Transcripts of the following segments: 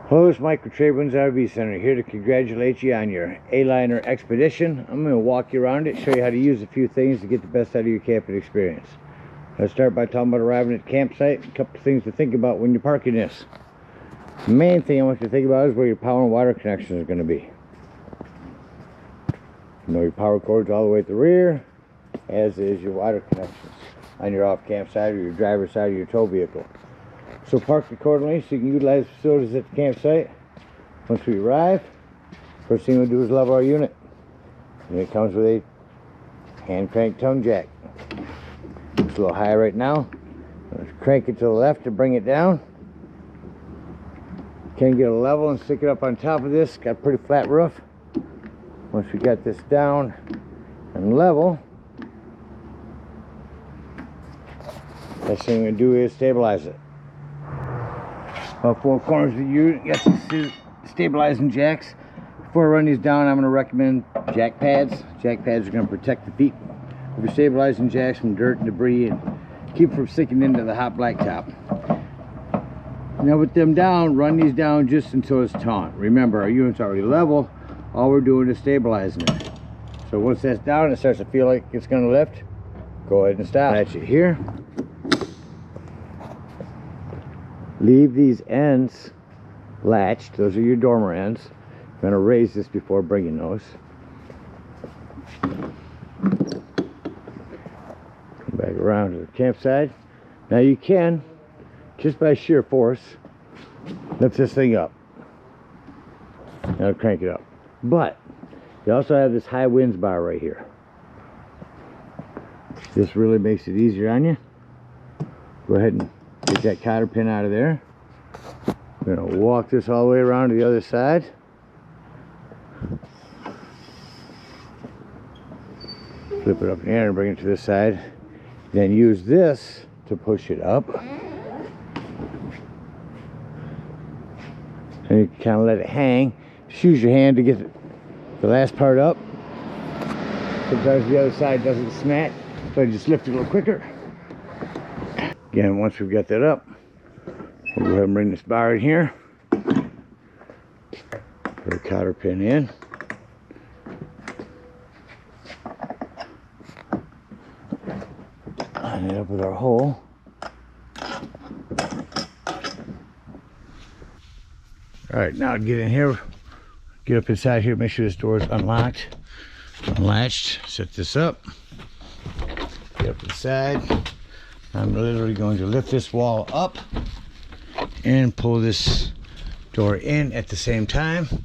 Hello, it's Mike with TradeWinds RV Center, here to congratulate you on your A-liner expedition. I'm going to walk you around it, show you how to use a few things to get the best out of your camping experience. Let's start by talking about arriving at the campsite. A couple of things to think about when you're parking this. The main thing I want you to think about is where your power and water connections are going to be. You know your power cords all the way at the rear, as is your water connections on your off-camp side or your driver's side of your tow vehicle. So park accordingly so you can utilize the facilities at the campsite. Once we arrive, first thing we'll do is level our unit. And it comes with a hand crank tongue jack. It's a little high right now. Let's crank it to the left to bring it down. Can get a level and stick it up on top of this. Got a pretty flat roof. Once we got this down and level, next thing we're going to do is stabilize it. All four corners of the unit got these stabilizing jacks. Before I run these down, I'm going to recommend jack pads. Jack pads are going to protect the feet of your stabilizing jacks from dirt and debris and keep from sticking into the hot blacktop. Now with them down, run these down just until it's taut. Remember, our unit's already level. All we're doing is stabilizing it. So once that's down and it starts to feel like it's going to lift, go ahead and stop. Latch it here. Leave these ends latched. Those are your dormer ends. I'm going to raise this before bringing those. Come back around to the campsite. Now you can, just by sheer force, lift this thing up. Now crank it up. But you also have this high winds bar right here. This really makes it easier on you. Go ahead and get that cotter pin out of there. We're going to walk this all the way around to the other side. Flip it up in the air and bring it to this side. Then use this to push it up. And you can kind of let it hang. Just use your hand to get the last part up. Sometimes the other side doesn't snap, so just lift it a little quicker. Again, once we've got that up, we'll go ahead and bring this bar in here. Put a cotter pin in. Line it up with our hole. Alright, now to get in here, get up inside here, make sure this door is unlocked, unlatched. Set this up. Get up inside. I'm literally going to lift this wall up and pull this door in at the same time. So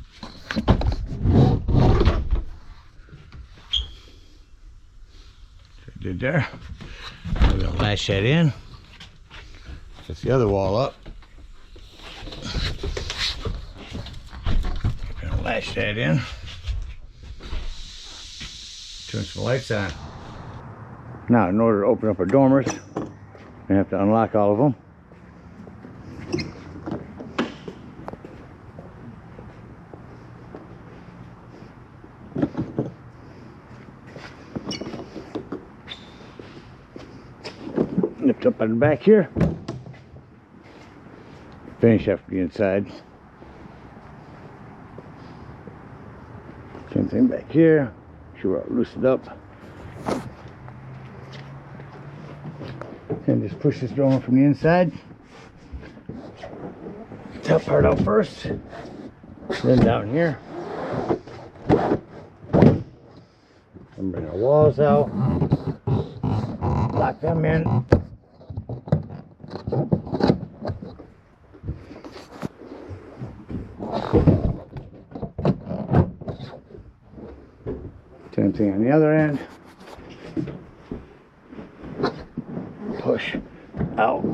I did there. I'm going to latch that in. Set the other wall up. I'm going to latch that in. Turn some lights on. Now, in order to open up our dormers, we have to unlock all of them. Lift up on the back here. Finish after the inside. Same thing back here. Sure we're all loosened up. And just push this door from the inside. Top part out first, then down here. And bring our walls out. Lock them in. Same thing on the other end. Push out.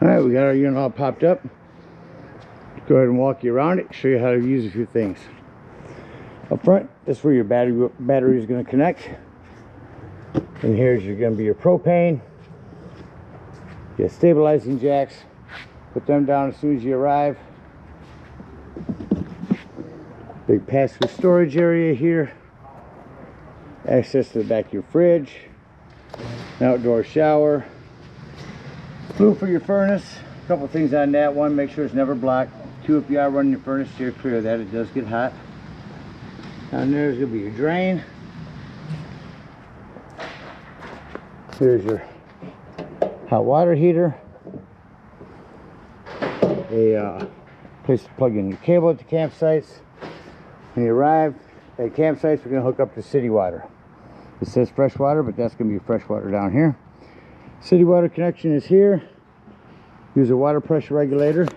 All right, we got our unit all popped up. Go ahead and walk you around it, show you how to use a few things. Up front, this is where your battery is going to connect. And here's going to be your propane, your stabilizing jacks. Put them down as soon as you arrive. Big pass-through storage area here. Access to the back of your fridge. An outdoor shower. Flue for your furnace. A couple things on that. One, make sure it's never blocked. Two, if you are running your furnace, steer clear of that. It does get hot. Down there's going to be your drain. Here's your hot water heater. A place to plug in your cable at the campsites. When you arrive at campsites, we're going to hook up to city water. It says fresh water, but that's going to be fresh water down here. City water connection is here. Use a water pressure regulator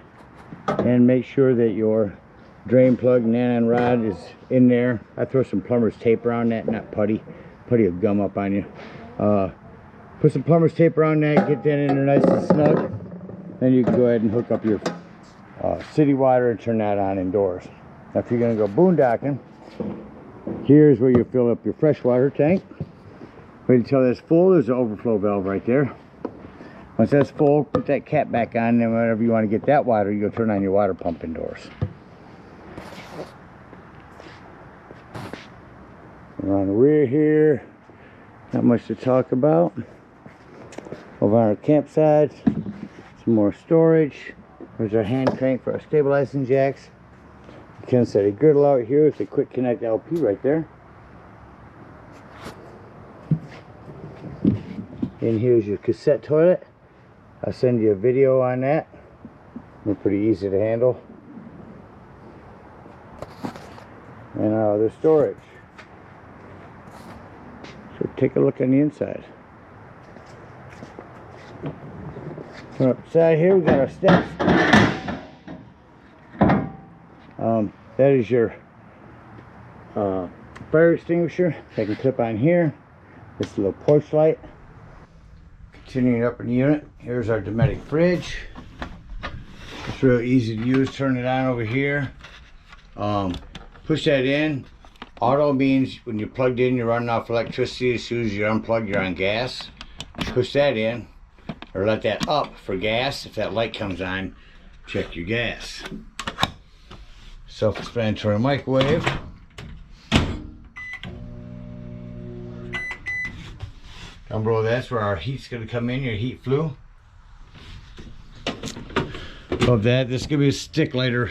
and make sure that your drain plug and nylon rod is in there. I throw some plumber's tape around that, not putty. Putty will gum up on you. Put some plumber's tape around that, get that in there nice and snug. Then you can go ahead and hook up your city water and turn that on indoors. Now if you're going to go boondocking, here's where you fill up your freshwater tank. Wait until that's full. There's an overflow valve right there. Once that's full, put that cap back on, and whenever you want to get that water, you'll turn on your water pump indoors. Around the rear here, not much to talk about. Over on our campsite, some more storage. There's our hand crank for our stabilizing jacks. You can set a girdle out here with a quick connect LP right there. And here's your cassette toilet. I'll send you a video on that. They're pretty easy to handle. And our other storage. So take a look on the inside. From up the side here, we got our steps. That is your fire extinguisher. They can clip on here. This is a little porch light. Continuing up in the unit, here's our Dometic fridge. It's real easy to use. Turn it on over here. Push that in. Auto means when you're plugged in, you're running off electricity. As soon as you unplug, you're on gas. Push that in, or let that up for gas. If that light comes on, check your gas. Self-explanatory microwave. Down below that's where our heat's going to come in, your heat flue. Above that, this is going to be a stick lighter.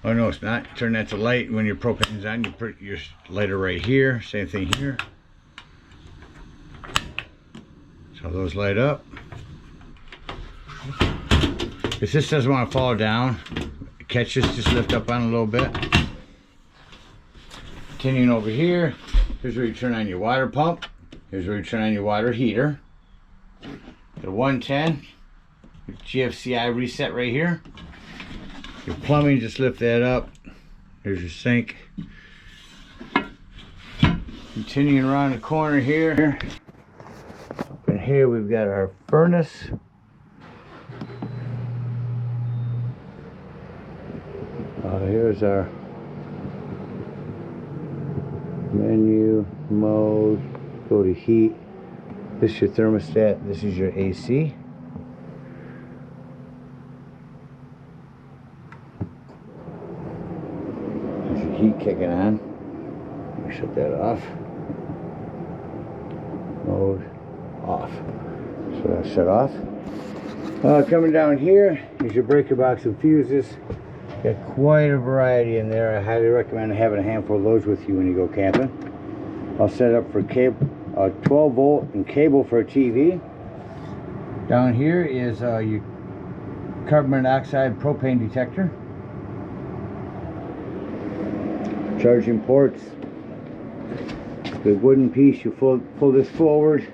Oh no, it's not. Turn that to light when your propane's on. You put your lighter right here. Same thing here. So those light up. If this doesn't want to fall down, catch this, just lift up on a little bit. Continuing over here, here's where you turn on your water pump. Here's where you turn on your water heater. The 110, your GFCI reset right here. Your plumbing, just lift that up. Here's your sink. Continuing around the corner here. Up in here we've got our furnace. Here's our menu, mode, go to heat. This is your thermostat, this is your AC. There's your heat kicking on. Shut that off. Mode off. So that's shut off. Coming down here is your breaker box and fuses. Got quite a variety in there. I highly recommend having a handful of those with you when you go camping. I'll set up for cable, 12 volt and cable for a TV. Down here is your carbon monoxide propane detector. Charging ports. The wooden piece, you pull this forward,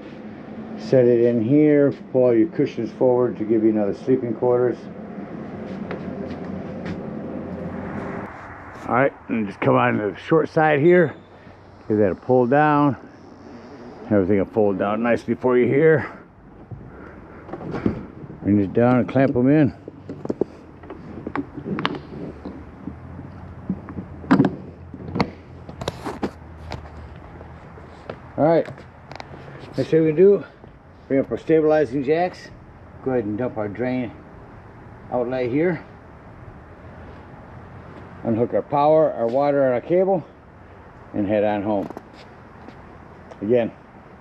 set it in here, pull all your cushions forward to give you another sleeping quarters. Alright, and just come on to the short side here. Give that a pull down. Everything will fold down nicely for you here. Bring this down and clamp them in. Alright, Next thing we do, bring up our stabilizing jacks. Go ahead and dump our drain outlet here. Unhook our power, our water, and our cable, and head on home. Again,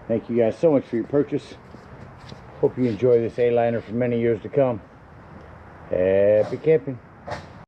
thank you guys so much for your purchase. Hope you enjoy this A-liner for many years to come. Happy camping.